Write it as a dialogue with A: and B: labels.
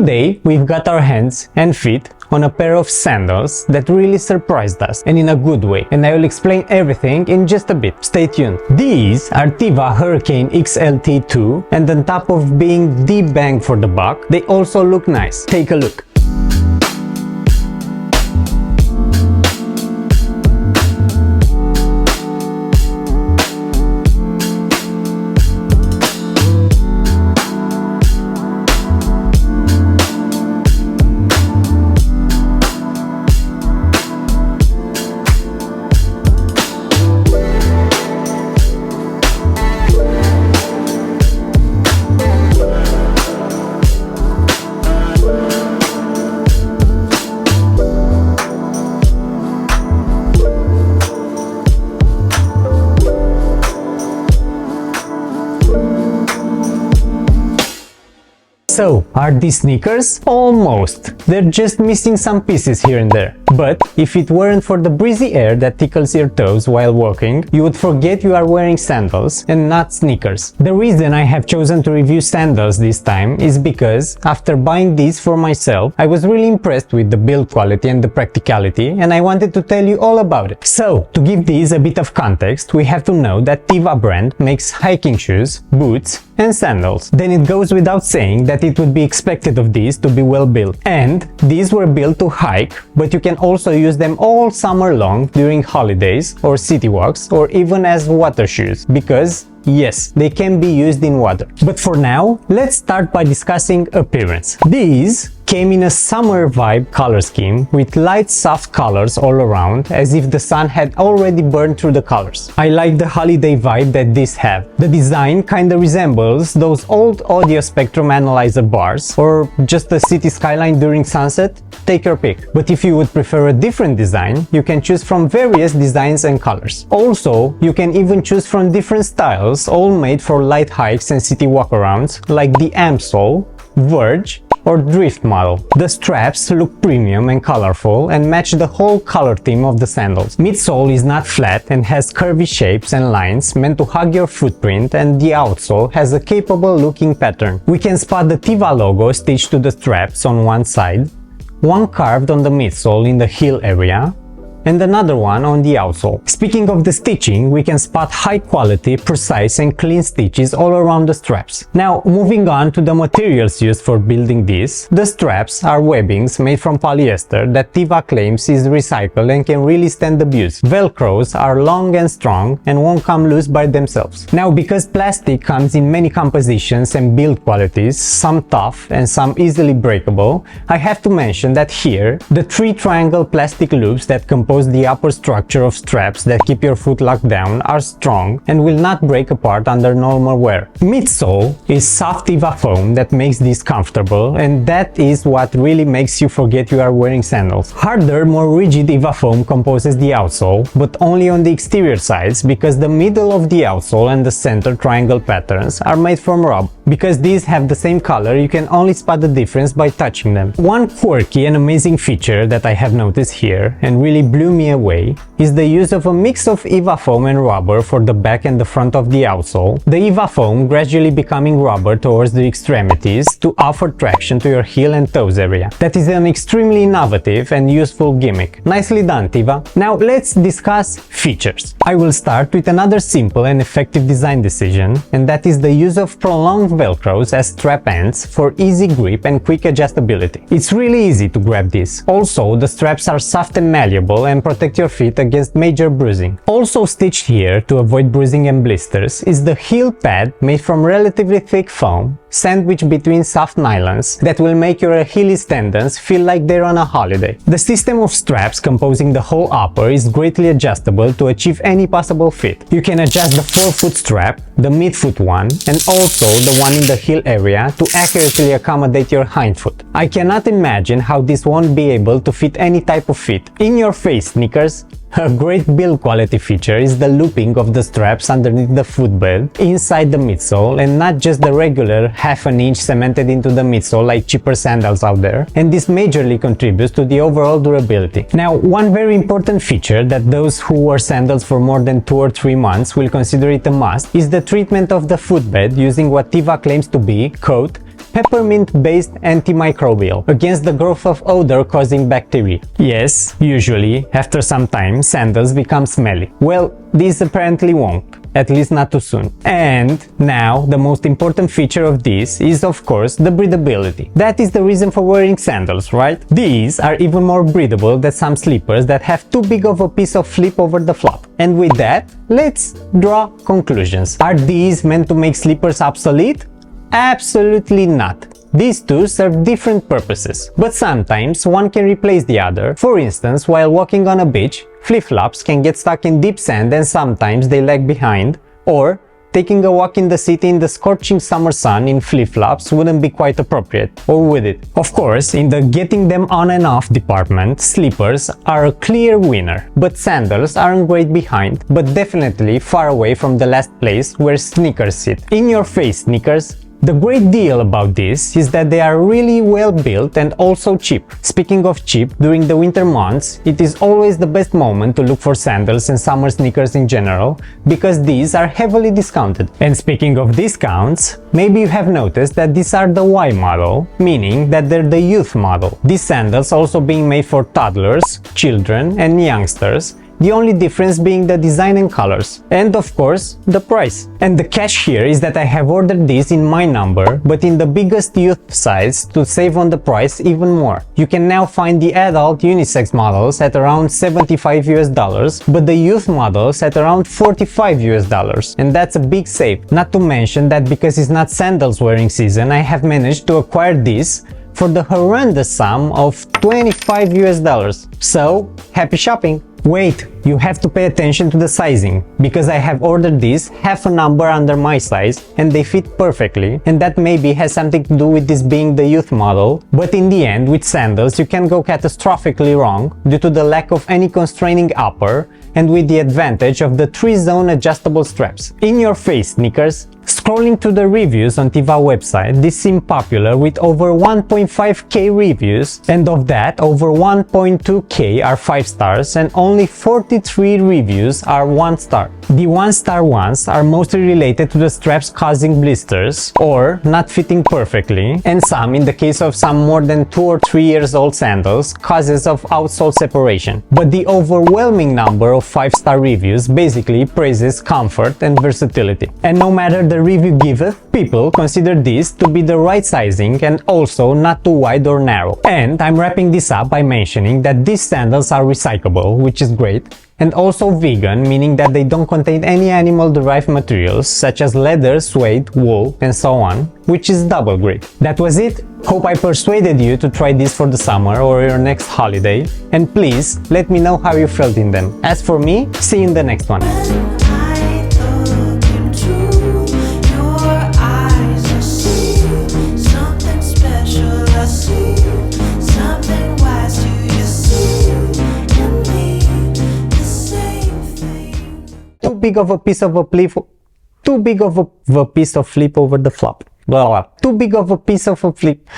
A: Today, we've got our hands and feet on a pair of sandals that really surprised us, and in a good way, and I will explain everything in just a bit. Stay tuned. These are TEVA HURRICANE XLT 2, and on top of being the bang for the buck, they also look nice. Take a look. So, are these sneakers? Almost. They're just missing some pieces here and there. But if it weren't for the breezy air that tickles your toes while walking, you would forget you are wearing sandals and not sneakers. The reason I have chosen to review sandals this time is because after buying these for myself, I was really impressed with the build quality and the practicality, and I wanted to tell you all about it. So, to give these a bit of context, we have to know that Teva brand makes hiking shoes, boots, and sandals. Then it goes without saying that it would be expected of these to be well built. And these were built to hike, but you can also use them all summer long during holidays or city walks, or even as water shoes, because yes, they can be used in water. But for now, let's start by discussing appearance. These came in a summer vibe color scheme with light soft colors all around, as if the sun had already burned through the colors. I like the holiday vibe that these have. The design kinda resembles those old audio spectrum analyzer bars, or just a city skyline during sunset. Take your pick. But if you would prefer a different design, you can choose from various designs and colors. Also, you can even choose from different styles, all made for light hikes and city walkarounds, like the Amsole, Verge, or Drift model. The straps look premium and colorful and match the whole color theme of the sandals. Midsole is not flat and has curvy shapes and lines meant to hug your footprint, and the outsole has a capable looking pattern. We can spot the Teva logo stitched to the straps on one side, one carved on the midsole in the heel area, and another one on the outsole. Speaking of the stitching, we can spot high quality, precise and clean stitches all around the straps. Now, moving on to the materials used for building these, the straps are webbings made from polyester that Teva claims is recycled and can really stand abuse. Velcros are long and strong and won't come loose by themselves. Now, because plastic comes in many compositions and build qualities, some tough and some easily breakable, I have to mention that here, the three triangle plastic loops that compose the upper structure of straps that keep your foot locked down are strong and will not break apart under normal wear. Midsole is soft Teva foam that makes these comfortable, and that is what really makes you forget you are wearing sandals. Harder, more rigid Teva foam composes the outsole, but only on the exterior sides, because the middle of the outsole and the center triangle patterns are made from rubber. Because these have the same color, you can only spot the difference by touching them. One quirky and amazing feature that I have noticed here and really blew me away is the use of a mix of EVA foam and rubber for the back and the front of the outsole. The EVA foam gradually becoming rubber towards the extremities to offer traction to your heel and toes area. That is an extremely innovative and useful gimmick. Nicely done, Teva. Now let's discuss features. I will start with another simple and effective design decision, and that is the use of prolonged velcros as strap ends for easy grip and quick adjustability. It's really easy to grab these. Also, the straps are soft and malleable and protect your feet against major bruising. Also stitched here to avoid bruising and blisters is the heel pad made from relatively thick foam sandwiched between soft nylons that will make your Achilles tendons feel like they're on a holiday. The system of straps composing the whole upper is greatly adjustable to achieve any possible fit. You can adjust the forefoot strap, the midfoot one, and also the one in the heel area to accurately accommodate your hindfoot. I cannot imagine how this won't be able to fit any type of feet. In your face, sneakers! A great build quality feature is the looping of the straps underneath the footbed inside the midsole, and not just the regular half an inch cemented into the midsole like cheaper sandals out there, and this majorly contributes to the overall durability. Now, one very important feature that those who wear sandals for more than 2 or 3 months will consider it a must is the treatment of the footbed using what Teva claims to be, quote, peppermint-based antimicrobial against the growth of odor-causing bacteria. Yes, usually, after some time, sandals become smelly. Well, these apparently won't. At least not too soon. And now, the most important feature of this is of course the breathability. That is the reason for wearing sandals, right? These are even more breathable than some slippers that have too big of a piece of flip over the flap. And with that, let's draw conclusions. Are these meant to make slippers obsolete? Absolutely not. These two serve different purposes, but sometimes one can replace the other. For instance, while walking on a beach, flip-flops can get stuck in deep sand and sometimes they lag behind, or taking a walk in the city in the scorching summer sun in flip-flops wouldn't be quite appropriate, or would it? Of course, in the getting them on and off department, slippers are a clear winner, but sandals aren't great behind, but definitely far away from the last place where sneakers sit. In your face, sneakers! The great deal about this is that they are really well built and also cheap. Speaking of cheap, during the winter months, it is always the best moment to look for sandals and summer sneakers in general, because these are heavily discounted. And speaking of discounts, maybe you have noticed that these are the Y model, meaning that they're the youth model. These sandals also being made for toddlers, children and youngsters, the only difference being the design and colors, and of course, the price. And the catch here is that I have ordered this in my number, but in the biggest youth size to save on the price even more. You can now find the adult unisex models at around $75 US, but the youth models at around $45 US, and that's a big save. Not to mention that because it's not sandals wearing season, I have managed to acquire this for the horrendous sum of $25 US. So, happy shopping! Wait, you have to pay attention to the sizing, because I have ordered this half a number under my size and they fit perfectly, and that maybe has something to do with this being the youth model, but in the end with sandals you can go catastrophically wrong due to the lack of any constraining upper and with the advantage of the 3-zone adjustable straps. In your face, sneakers! Scrolling through the reviews on Teva website, this seemed popular with over 1.5k reviews, and of that, over 1.2k are 5 stars and only 43 reviews are 1 star. The 1-star ones are mostly related to the straps causing blisters or not fitting perfectly, and some, in the case of some more than 2 or 3 years old sandals, causes of outsole separation. But the overwhelming number of 5-star reviews basically praises comfort and versatility. And no matter the review giveth, people consider this to be the right sizing and also not too wide or narrow. And I'm wrapping this up by mentioning that these sandals are recyclable, which is great, and also vegan, meaning that they don't contain any animal-derived materials such as leather, suede, wool, and so on, which is double great. That was it. Hope I persuaded you to try this for the summer or your next holiday, and please let me know how you felt in them. As for me, see you in the next one. Too big of a piece of flip over the flop. Blah, blah. Too big of a piece of a flip.